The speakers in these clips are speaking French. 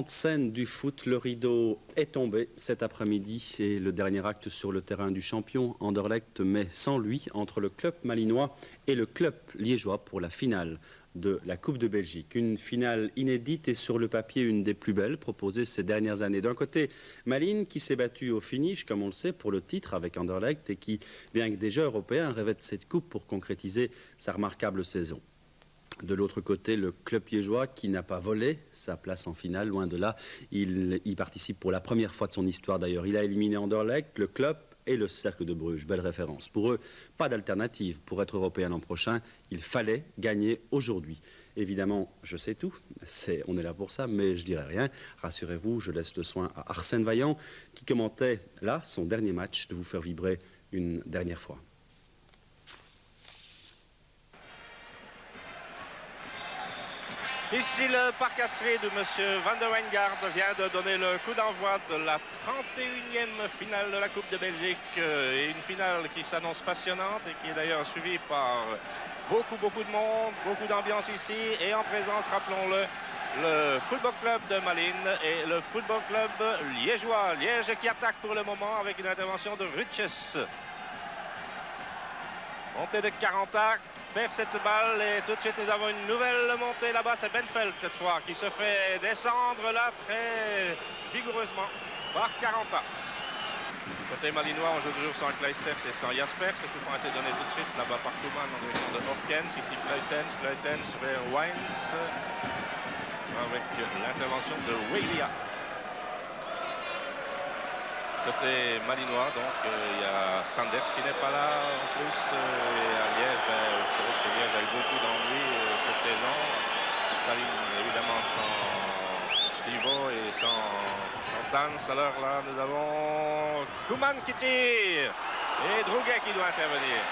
grande scène du foot, le rideau est tombé cet après-midi et le dernier acte sur le terrain du champion Anderlecht, mais sans lui, entre le club malinois et le club liégeois pour la finale de la Coupe de Belgique. Une finale inédite et sur le papier une des plus belles proposées ces dernières années. D'un côté, Malines qui s'est battu au finish, comme on le sait, pour le titre avec Anderlecht et qui, bien que déjà européen, rêvait de cette coupe pour concrétiser sa remarquable saison. De l'autre côté, le club liégeois qui n'a pas volé sa place en finale, loin de là. Il y participe pour la première fois de son histoire d'ailleurs. Il a éliminé Anderlecht, le club et le Cercle de Bruges. Belle référence. Pour eux, pas d'alternative. Pour être européen l'an prochain, il fallait gagner aujourd'hui. Évidemment, je sais tout. On est là pour ça, mais je dirai rien. Rassurez-vous, je laisse le soin à Arsène Vaillant qui commentait là son dernier match de vous faire vibrer une dernière fois. Ici, le parc astré de M. Van der Wijngaard vient de donner le coup d'envoi de la 31e finale de la Coupe de Belgique. Et une finale qui s'annonce passionnante et qui est d'ailleurs suivie par beaucoup de monde, beaucoup d'ambiance ici. Et en présence, rappelons-le, le Football Club de Malines et le Football Club liégeois. Liège qui attaque pour le moment avec une intervention de Rutjes. Montée de 40 arcs. Perd cette balle et tout de suite nous avons une nouvelle montée là-bas, c'est Benfeld cette fois qui se fait descendre là très vigoureusement par 40 ans. Du côté malinois, on joue toujours sans Kleisters et sans Jaspers. Le coup franc a été donné tout de suite là-bas par Koeman en direction de Hofkens. Ici Kleutens vers Wines avec l'intervention de Weilia. Côté malinois, donc il y a Sanders qui n'est pas là en plus. Et à Liège, vous savez que Liège a eu beaucoup d'ennuis cette saison. Il s'aligne évidemment sans Slivo et sans Tans. Alors là, nous avons Koeman qui tire et Drouguet qui doit intervenir.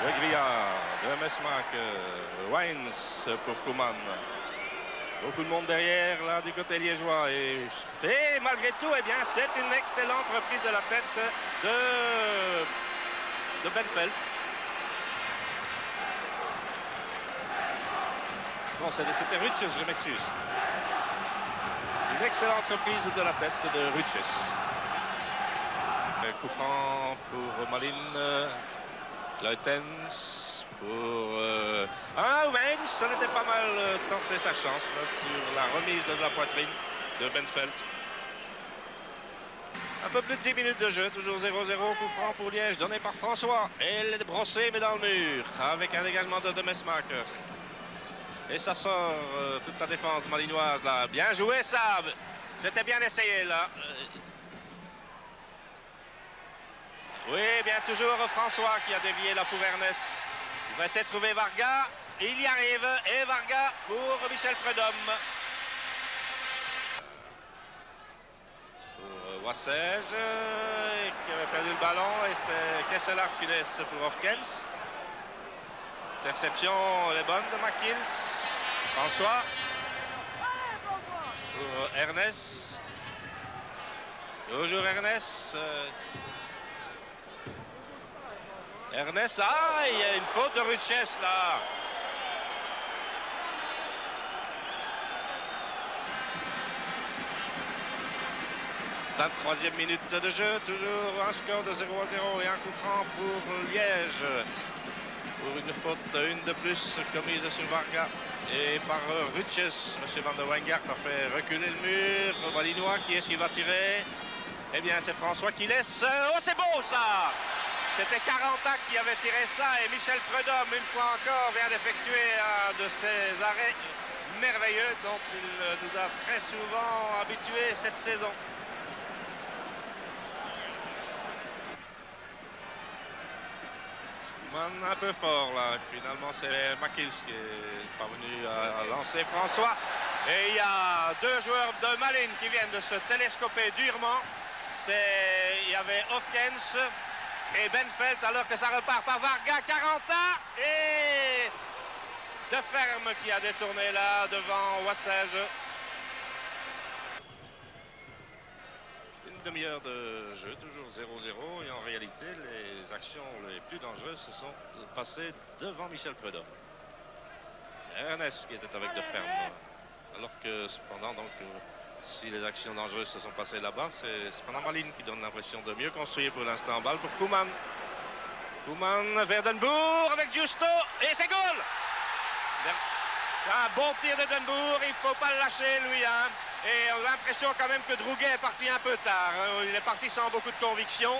Wegrillard, de Mesmack, Wines pour Koeman. Beaucoup de monde derrière, là, du côté liégeois. Et malgré tout, eh bien, c'est une excellente reprise de la tête de Benfeld. Non, c'était Rutjes, je m'excuse. Une excellente reprise de la tête de Rutjes. Coup franc pour Malines. Kleutens. Pour Wens, ça n'était pas mal tenté sa chance là, sur la remise de la poitrine de Benfeld. Un peu plus de 10 minutes de jeu, toujours 0-0, coup franc pour Liège, donné par François. Elle est brossée mais dans le mur, avec un dégagement de Mesmaker. Et ça sort toute la défense malinoise là. Bien joué Sab, c'était bien essayé là. Oui, bien toujours François qui a dévié là pour Ernest. Il va essayer de trouver Varga. Il y arrive. Et Varga pour Michel Prudhomme. Pour Wassège qui avait perdu le ballon. Et c'est Kesselars qui laisse pour Hofkens. Interception, elle est bonne de McKills. François. Pour Ernest. Toujours Ernest. Ernest, il y a une faute de Rutjes là. La 23e minute de jeu, toujours un score de 0-0 et un coup franc pour Liège. Pour une faute, une de plus commise sur Varga et par Rutjes. M. Van der Wijngaard a fait reculer le mur. Malinois, qui est-ce qui va tirer? Eh bien, c'est François qui laisse. Oh, c'est beau ça! C'était 40 qui avait tiré ça et Michel Prudhomme, une fois encore, vient d'effectuer un de ses arrêts merveilleux dont il nous a très souvent habitués cette saison. Un peu fort là, finalement c'est Makils qui est parvenu à lancer François. Et il y a deux joueurs de Malines qui viennent de se télescoper durement. Il y avait Hofkens et Benfeld, alors que ça repart par Varga, 40 et de Ferme qui a détourné là devant Wassège. Une demi-heure de jeu, toujours 0-0 et en réalité les actions les plus dangereuses se sont passées devant Michel Prudhomme. Ernest qui était avec de ferme. Alors que cependant, donc, si les actions dangereuses se sont passées là-bas, c'est cependant Malines qui donne l'impression de mieux construire pour l'instant. Balle pour Koeman. Koeman, Verdenboer avec Justo. Et c'est goal! Un bon tir de Denbourg, il ne faut pas le lâcher lui. Hein. Et on a l'impression quand même que Drouguet est parti un peu tard. Hein. Il est parti sans beaucoup de conviction.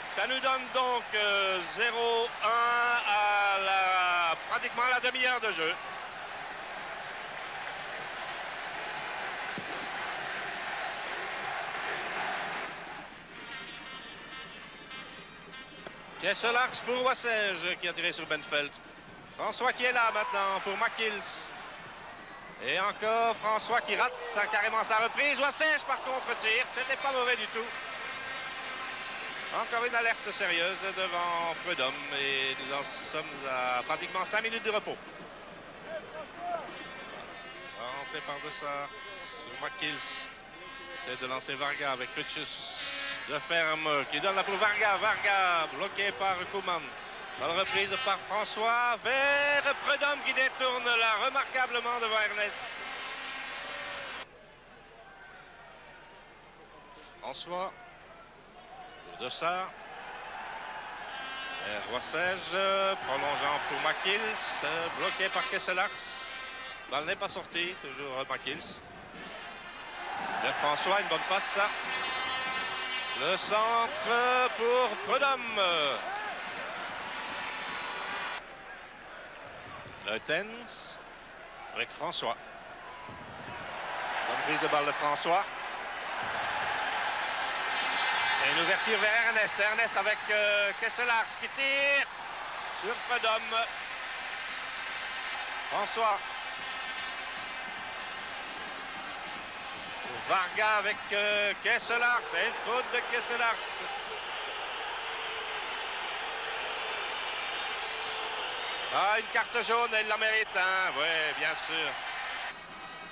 Ça nous donne donc 0-1 à pratiquement la demi-heure de jeu. Kesselars pour Wassège qui a tiré sur Benfeld. François qui est là maintenant pour McKills. Et encore François qui rate carrément sa reprise. Wassège par contre tire. C'était pas mauvais du tout. Encore une alerte sérieuse devant Freudom. Et nous en sommes à pratiquement 5 minutes de repos. Rentré par Dessart sur McKills. Essaie de lancer Varga avec Rutschus de ferme qui donne la pour Varga. Varga bloqué par Koeman. Balle reprise par François vers Freudom qui détourne là remarquablement devant Ernest. François. Dessart. Wassège prolongeant pour McKills. Bloqué par Kesselars. Balle n'est pas sortie. Toujours McKills. Vers François, une bonne passe ça. Le centre pour Freudom. Leutens avec François. Bonne prise de balle de François. Et une ouverture vers Ernest. Ernest avec Kesselars qui tire sur Freudom. François. Varga avec Kesselars. C'est une faute de Kesselars. Ah, une carte jaune, elle la mérite, hein? Oui, bien sûr.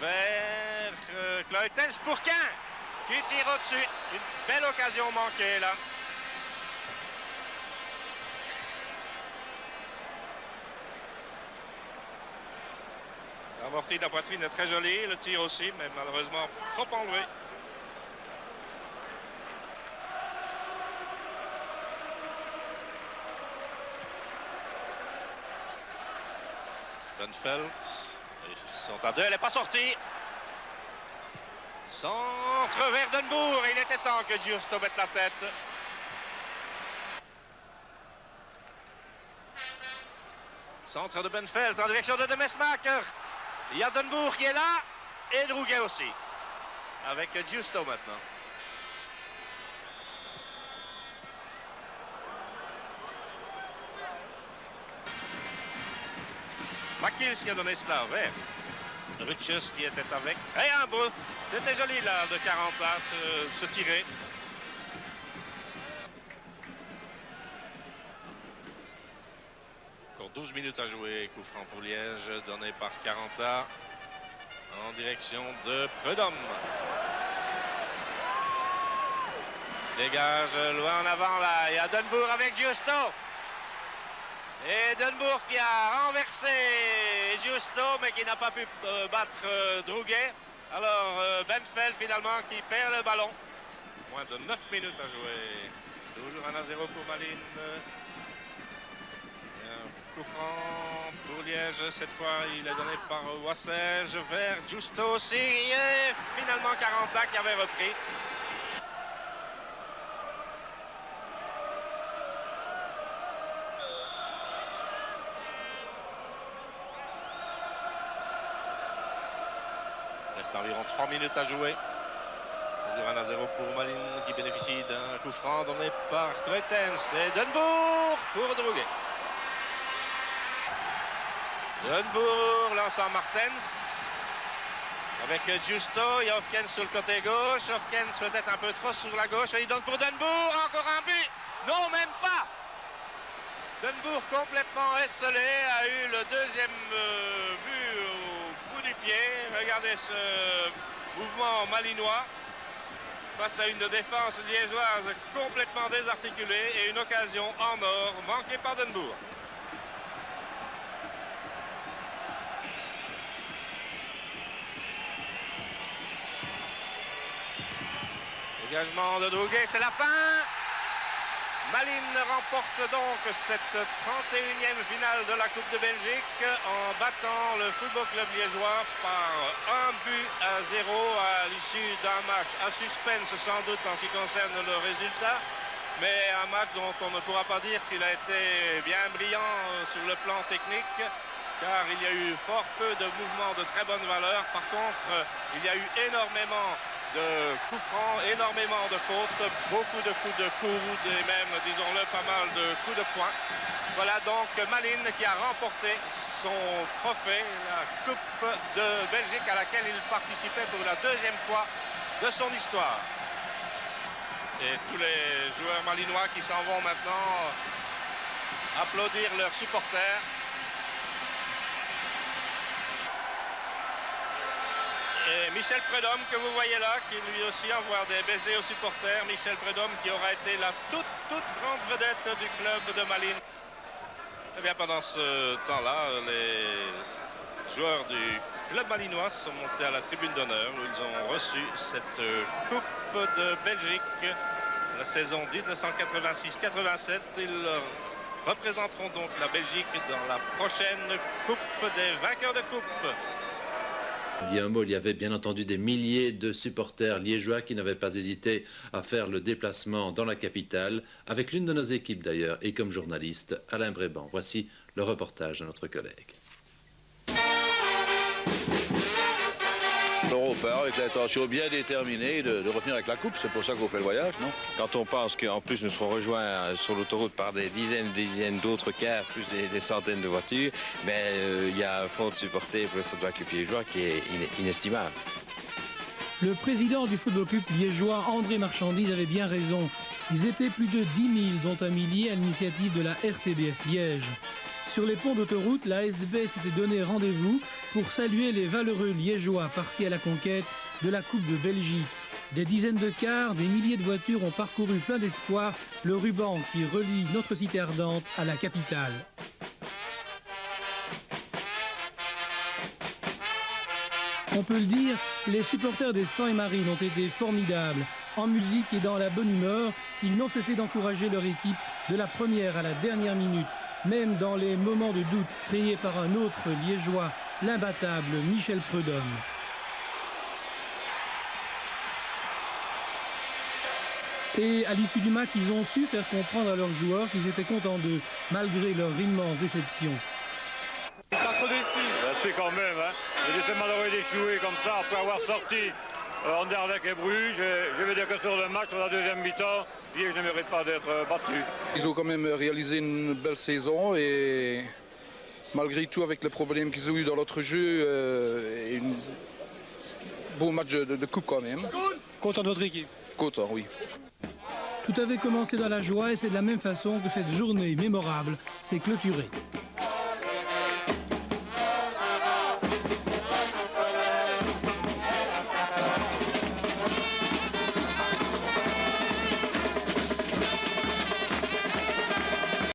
Vers Kleutens pour Quin, qui tire au-dessus. Une belle occasion manquée, là. L'amorti de la poitrine est très jolie, le tir aussi, mais malheureusement trop enlevé. Benfeld, ils sont à deux, elle n'est pas sortie. Centre vers Denbourg, il était temps que Justo mette la tête. Centre de Benfeld en direction de Demesmaeker. Il y a Denbourg qui est là et Drouguet aussi. Avec Justo maintenant. McKills qui a donné cela vers Rutschus qui était avec. Et un beau, c'était joli là de 40 là, se tirer. Encore 12 minutes à jouer, coup franc pour Liège, donné par Caranta en direction de Freudom. Dégage loin en avant là, il y a Denbourg avec Justo. Et Denbourg qui a renversé Justo, mais qui n'a pas pu battre Drouguet. Alors Benfeld finalement qui perd le ballon. Moins de 9 minutes à jouer. Toujours 1-0 pour Malines. Coup franc pour Liège. Cette fois, il est donné par Wassège vers Justo aussi. Et finalement, Caranta qui avait repris. Il reste environ 3 minutes à jouer. Toujours 1-0 pour Malines qui bénéficie d'un coup franc donné par Kleutens. Et Denbourg pour Drouguet. Denbourg lançant Martens. Avec Justo, il y a Hofkens sur le côté gauche. Hofkens peut-être un peu trop sur la gauche. Et il donne pour Denbourg. Encore un but. Non, même pas. Denbourg complètement esselé a eu le deuxième but au bout du pied. Regardez ce mouvement malinois face à une défense liégeoise complètement désarticulée et une occasion en or manquée par Denbourg. Dégagement de Douguet, c'est la fin. Malines remporte donc cette 31e finale de la Coupe de Belgique en battant le Football Club liégeois par 1-0 à l'issue d'un match à suspense sans doute en ce qui concerne le résultat, mais un match dont on ne pourra pas dire qu'il a été bien brillant sur le plan technique, car il y a eu fort peu de mouvements de très bonne valeur. Par contre, il y a eu énormément de coups francs, énormément de fautes, beaucoup de coups de coude et même, disons-le, pas mal de coups de poing. Voilà donc Malines qui a remporté son trophée, la Coupe de Belgique à laquelle il participait pour la deuxième fois de son histoire. Et tous les joueurs malinois qui s'en vont maintenant applaudir leurs supporters. Et Michel Prudhomme, que vous voyez là, qui lui aussi envoie des baisers aux supporters. Michel Prudhomme qui aura été la toute grande vedette du club de Malines. Eh bien, pendant ce temps-là, les joueurs du club malinois sont montés à la tribune d'honneur où ils ont reçu cette Coupe de Belgique. La saison 1986-87, ils représenteront donc la Belgique dans la prochaine Coupe des vainqueurs de Coupe. Dit un mot, il y avait bien entendu des milliers de supporters liégeois qui n'avaient pas hésité à faire le déplacement dans la capitale, avec l'une de nos équipes d'ailleurs, et comme journaliste, Alain Bréban. Voici le reportage de notre collègue. L'Européen avec l'intention bien déterminée de revenir avec la coupe, c'est pour ça qu'on fait le voyage, non? Quand on pense qu'en plus nous serons rejoints sur l'autoroute par des dizaines d'autres cars, plus des centaines de voitures, il y a un fonds de supporters pour le football club liégeois qui est inestimable. Le président du football club liégeois, André Marchandise, avait bien raison. Ils étaient plus de 10 000, dont un millier à l'initiative de la RTBF Liège. Sur les ponts d'autoroute, la SB s'était donné rendez-vous pour saluer les valeureux liégeois partis à la conquête de la Coupe de Belgique. Des dizaines de cars, des milliers de voitures ont parcouru plein d'espoir le ruban qui relie notre cité ardente à la capitale. On peut le dire, les supporters des Sang et Marines ont été formidables. En musique et dans la bonne humeur, ils n'ont cessé d'encourager leur équipe de la première à la dernière minute. Même dans les moments de doute créés par un autre liégeois, l'imbattable Michel Prudhomme. Et à l'issue du match, ils ont su faire comprendre à leurs joueurs qu'ils étaient contents d'eux, malgré leur immense déception. Pas trop déçu. C'est quand même, hein. C'est malheureux d'échouer comme ça après avoir sorti Anderlecht et Bruges. Je veux dire que sur le match, sur la deuxième mi-temps, Liège ne mérite pas d'être battu. Ils ont quand même réalisé une belle saison et malgré tout avec les problèmes qu'ils ont eu dans l'autre jeu, un beau match de coupe quand même. Content de votre équipe. Content, oui. Tout avait commencé dans la joie et c'est de la même façon que cette journée mémorable s'est clôturée.